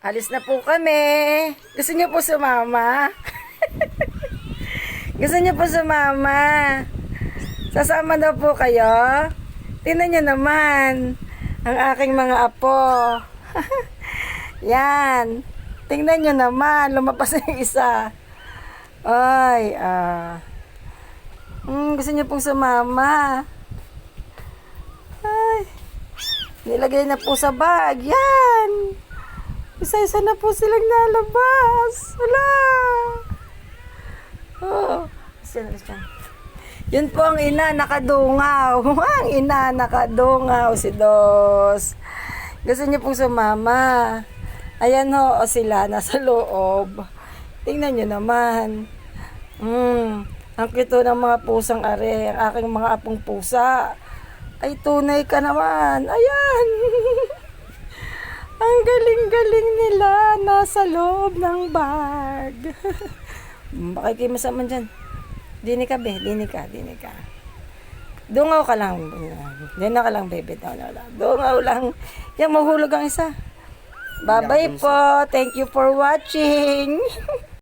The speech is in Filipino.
Alis na po kami. Gusto niyo po sumama? Gusto niyo po sumama? Sasama daw po kayo? Tingnan niyo naman ang aking mga apo. Yan. Tingnan niyo naman. Lumabas na yung isa. Ay, gusto niyo pong sumama? Ay. Nilagay na po sa bag. Yan. Isa-isa na po silang nalabas. Wala. Oh. Yun po ang ina, nakadungaw. Ang ina, nakadungaw. Si Dos. Gusto niyo pong sumama. Ayan ho, o sila, nasa loob. Tingnan niyo naman. Ang kito ng mga pusang are. Ang aking mga apong pusa. Ay, tunay ka naman. Ayan. Ang galing-galing nila. Nasa loob ng bag. Bakit kayo masama dyan? Dini ka, be. Dini ka. Dungaw ka lang. Dina ka lang, baby. Dungaw lang. Yan, mahulog ang isa. Bye-bye po. Thank you for watching.